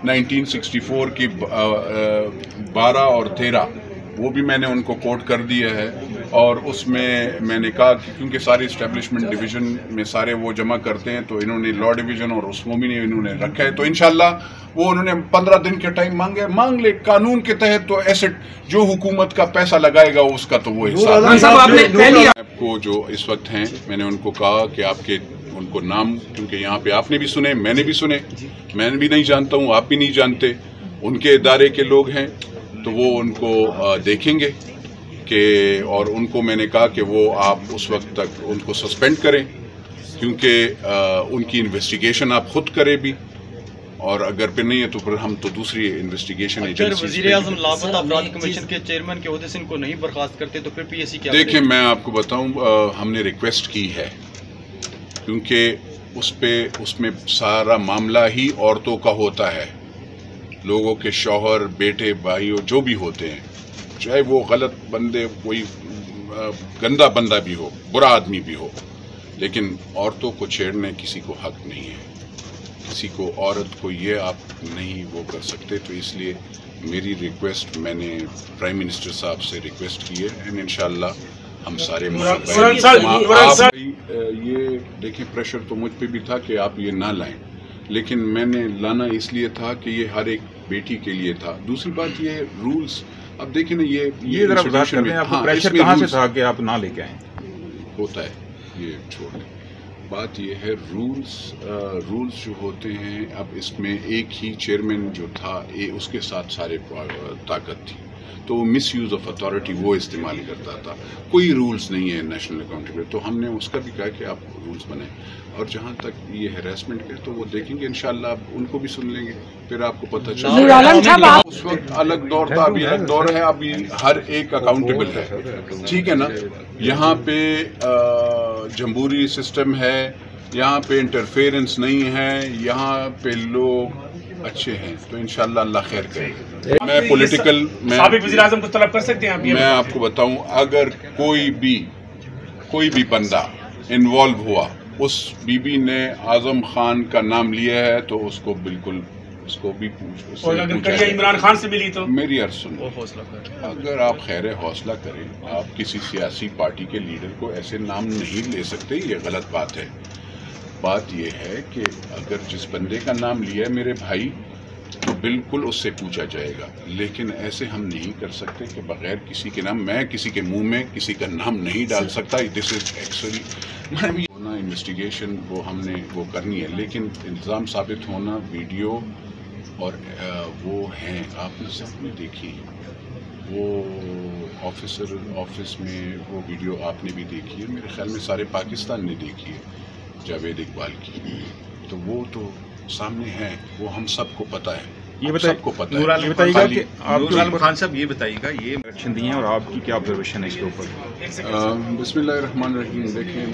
1964 کی 12 اور 13 وہ بھی میں نے ان کو کوٹ کر دیا ہے، اور اس میں نے کہا کہ کیونکہ ساری اسٹیبلشمنٹ ڈویژن میں سارے وہ جمع کرتے ہیں، تو انہوں نے لا ڈویژن اور اس میں بھی انہوں نے رکھا ہے، تو انشاءاللہ وہ انہوں نے 15 دن کے ٹائم مانگ لے قانون کے تحت، تو ایسٹ جو حکومت کا پیسہ لگائے گا اس کا تو وہ حساب آپ کو جو اس وقت ہیں، میں نے ان کو کہا کہ آپ کے ان کو نام، کیونکہ یہاں پہ آپ نے بھی سنے، میں نے بھی سنے، میں بھی نہیں جانتا ہوں، آپ بھی نہیں جانتے، ان کے ادارے کے لوگ ہیں، تو وہ ان کو دیکھیں گے کہ، اور ان کو میں نے کہا کہ وہ آپ اس وقت تک ان کو سسپینڈ کریں، کیونکہ ان کی انویسٹیگیشن آپ خود کریں بھی، اور اگر پھر نہیں ہے تو پھر ہم تو دوسری انویسٹیگیشن ایجنسی۔ وزیر اعظم لاپتہ افراد کمیشن کے چیئرمین کے عہدے سے ان کو نہیں برخاست کرتے تو پھر پی ایس سی کیا؟ دیکھیں میں آپ کو بتاؤں، ہم نے ریکویسٹ کی ہے، کیونکہ اس میں سارا معاملہ ہی عورتوں کا ہوتا ہے، لوگوں کے شوہر، بیٹے، بھائیوں جو بھی ہوتے ہیں، چاہے وہ غلط بندے، کوئی گندا بندہ بھی ہو، برا آدمی بھی ہو، لیکن عورتوں کو چھیڑنے کسی کو حق نہیں ہے، کسی کو عورت کو یہ آپ نہیں وہ کر سکتے، تو اس لیے میری ریکویسٹ، میں نے پرائم منسٹر صاحب سے ریکویسٹ کی ہے، اینڈ انشاءاللہ ہم سارے یہ دیکھیں، پریشر تو مجھ پہ بھی تھا کہ آپ یہ نہ لائیں، لیکن میں نے لانا اس لیے تھا کہ یہ ہر ایک بیٹی کے لیے تھا۔ دوسری بات یہ رولز، اب دیکھیں نا، یہ ذرا بات کرتے ہیں، آپ کو پریشر کہاں سے تھا کہ آپ نہ لے کے آئیں؟ ہوتا ہے، یہ چھوڑ دیں، بات یہ ہے رولز جو ہوتے ہیں، اب اس میں ایک ہی چیئرمین جو تھا، اس کے ساتھ سارے طاقت تھی، تو وہ مس یوز آف اتھارٹی وہ استعمال کرتا تھا، کوئی رولز نہیں ہے نیشنل اکاؤنٹیبلٹی، تو ہم نے اس کا بھی کہا کہ آپ رولز بنائیں، اور جہاں تک یہ ہیراسمنٹ کے تو وہ دیکھیں گے انشاءاللہ، اب ان کو بھی سن لیں گے، پھر آپ کو پتہ چلے گا۔ اس وقت الگ دور تھا، ابھی الگ دور ہے، ابھی ہر ایک اکاؤنٹیبل ہے، ٹھیک ہے نا، یہاں پہ جمہوری سسٹم ہے، یہاں پہ انٹرفیئرنس نہیں ہے، یہاں پہ لوگ اچھے ہیں، تو انشاءاللہ اللہ خیر کرے۔ میں پولیٹیکل، سابق وزیر اعظم کو طلب کر سکتے ہیں آپ؟ میں آپ کو بتاؤں، اگر کوئی بھی بندہ انوالو ہوا، اس بی بی نے اعظم خان کا نام لیا ہے، تو اس کو بالکل، اس کو بھی پوچھ، اور اگر کہیں عمران خان سے ملی تو؟ میری عرض سنو، اگر آپ خیر حوصلہ کریں، آپ کسی سیاسی پارٹی کے لیڈر کو ایسے نام نہیں لے سکتے، یہ غلط بات ہے۔ بات یہ ہے کہ اگر جس بندے کا نام لیا ہے میرے بھائی، تو بالکل اس سے پوچھا جائے گا، لیکن ایسے ہم نہیں کر سکتے کہ بغیر کسی کے نام، میں کسی کے منہ میں کسی کا نام نہیں ڈال سکتا، دس از ایکچولی ہونا انویسٹیگیشن، وہ ہم نے وہ کرنی ہے، لیکن الزام ثابت ہونا، ویڈیو اور وہ ہیں، آپ نے سب نے دیکھی، وہ آفس میں وہ ویڈیو آپ نے بھی دیکھی ہے، میرے خیال میں سارے پاکستان نے دیکھی ہے، جاوید اقبال کی، تو وہ تو سامنے ہے، وہ ہم سب کو پتہ ہے، یہ سب کو پتہ ہے۔ یہ بتائیے گا کہ آپ نور عالم خان صاحب، یہ بتائیے گا یہ ایکشن دیے ہیں اور آپ کی کیا آبزرویشن ہے اس کے اوپر؟ بسم اللہ الرحمن الرحیم، دیکھیں،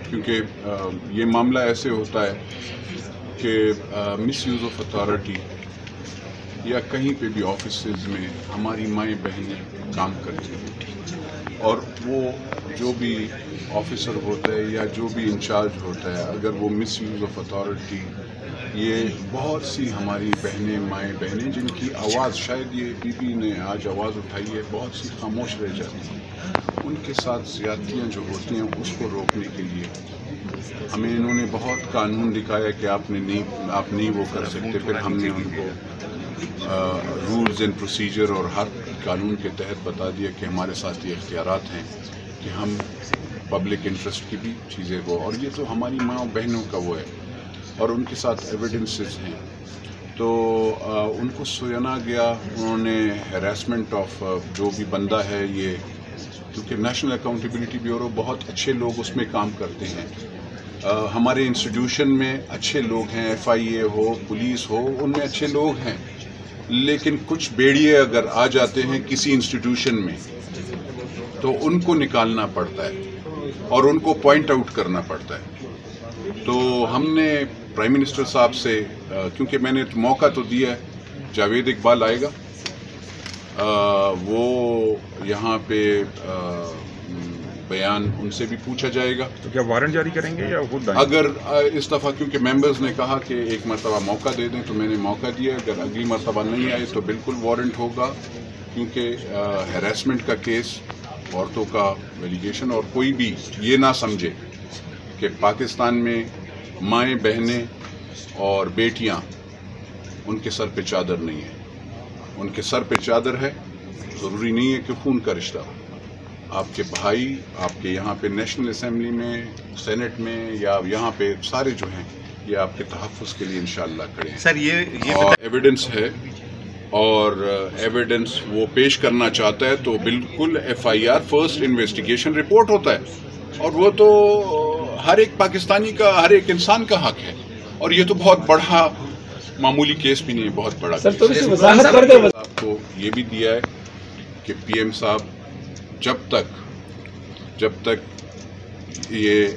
کیونکہ یہ معاملہ ایسے ہوتا ہے کہ مس یوز آف اتھارٹی یا کہیں پہ بھی آفیسز میں ہماری مائیں بہنیں کام کرتی ہیں، اور وہ جو بھی آفیسر ہوتا ہے یا جو بھی انچارج ہوتا ہے، اگر وہ مس یوز آف اتھارٹی، یہ بہت سی ہماری بہنیں، مائیں بہنیں جن کی آواز، شاید یہ بی بی نے آج آواز اٹھائی ہے، بہت سی خاموش رہ جاتی ہیں، ان کے ساتھ زیادتیاں جو ہوتی ہیں اس کو روکنے کے لیے ہمیں انہوں نے بہت قانون دکھایا کہ آپ نہیں وہ کر سکتے، پھر ہم نے ان کو رولز اینڈ پروسیجر اور ہر قانون کے تحت بتا دیا کہ ہمارے ساتھ یہ اختیارات ہیں کہ ہم پبلک انٹرسٹ کی بھی چیزیں وہ، اور یہ تو ہماری ماں بہنوں کا وہ ہے، اور ان کے ساتھ ایویڈنسز ہیں، تو ان کو سنا گیا، انہوں نے ہیراسمنٹ آف جو بھی بندہ ہے، یہ کیونکہ نیشنل اکاؤنٹیبلٹی بیورو بہت اچھے لوگ اس میں کام کرتے ہیں، ہمارے انسٹیٹیوشن میں اچھے لوگ ہیں، ایف آئی اے ہو، پولیس ہو، ان میں اچھے لوگ ہیں، لیکن کچھ بیڑیے اگر آ جاتے ہیں کسی انسٹیٹیوشن میں تو ان کو نکالنا پڑتا ہے اور ان کو پوائنٹ آؤٹ کرنا پڑتا ہے۔ تو ہم نے پرائم منسٹر صاحب سے، کیونکہ میں نے موقع تو دیا ہے، جاوید اقبال آئے گا، وہ یہاں پہ بیان ان سے بھی پوچھا جائے گا. تو کیا وارنٹ جاری کریں گے یا خود اگر اس دفعہ کیونکہ ممبرز نے کہا کہ ایک مرتبہ موقع دے دیں تو میں نے موقع دیا. اگر اگلی مرتبہ نہیں آئے تو بالکل وارنٹ ہوگا، کیونکہ ہیراسمنٹ کا کیس، عورتوں کا ایلیگیشن، اور کوئی بھی یہ نہ سمجھے کہ پاکستان میں مائیں بہنیں اور بیٹیاں ان کے سر پہ چادر نہیں ہے. ان کے سر پہ چادر ہے. ضروری نہیں ہے کہ خون کا رشتہ ہو. آپ کے بھائی آپ کے یہاں پہ نیشنل اسمبلی میں، سینٹ میں، یا یہاں پہ سارے جو ہیں یہ آپ کے تحفظ کے لیے انشاءاللہ کھڑے ہیں. سر یہ اور ایویڈنس ہے اور ایویڈنس وہ پیش کرنا چاہتا ہے تو بالکل FIR فرسٹ انویسٹیگیشن رپورٹ ہوتا ہے، اور وہ تو ہر ایک پاکستانی کا، ہر ایک انسان کا حق ہے. اور یہ تو بہت بڑا معمولی کیس بھی نہیں ہے، بہت بڑا کیس. آپ کو یہ بھی دیا ہے کہ PM صاحب جب تک یہ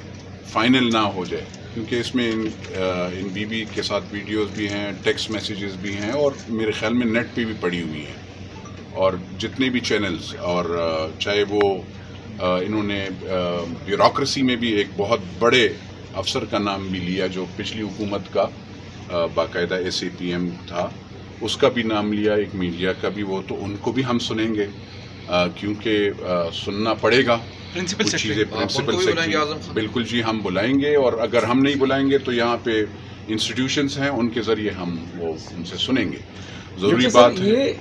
فائنل نہ ہو جائے، کیونکہ اس میں ان بی کے ساتھ ویڈیوز بھی ہیں، ٹیکسٹ میسیجز بھی ہیں، اور میرے خیال میں نیٹ پہ بھی پڑی ہوئی ہیں. اور جتنے بھی چینلز، اور چاہے وہ انہوں نے بیوروکریسی میں بھی ایک بہت بڑے افسر کا نام بھی لیا جو پچھلی حکومت کا باقاعدہ SAPM تھا، اس کا بھی نام لیا، ایک میڈیا کا بھی. وہ تو ان کو بھی ہم سنیں گے، کیونکہ سننا پڑے گا کچھ چیزیں. پرنسپل سیکرٹری بالکل جی ہم بلائیں گے، اور اگر ہم نہیں بلائیں گے تو یہاں پہ انسٹیٹیوشنز ہیں ان کے ذریعے ہم وہ ان سے سنیں گے. ضروری بات ہے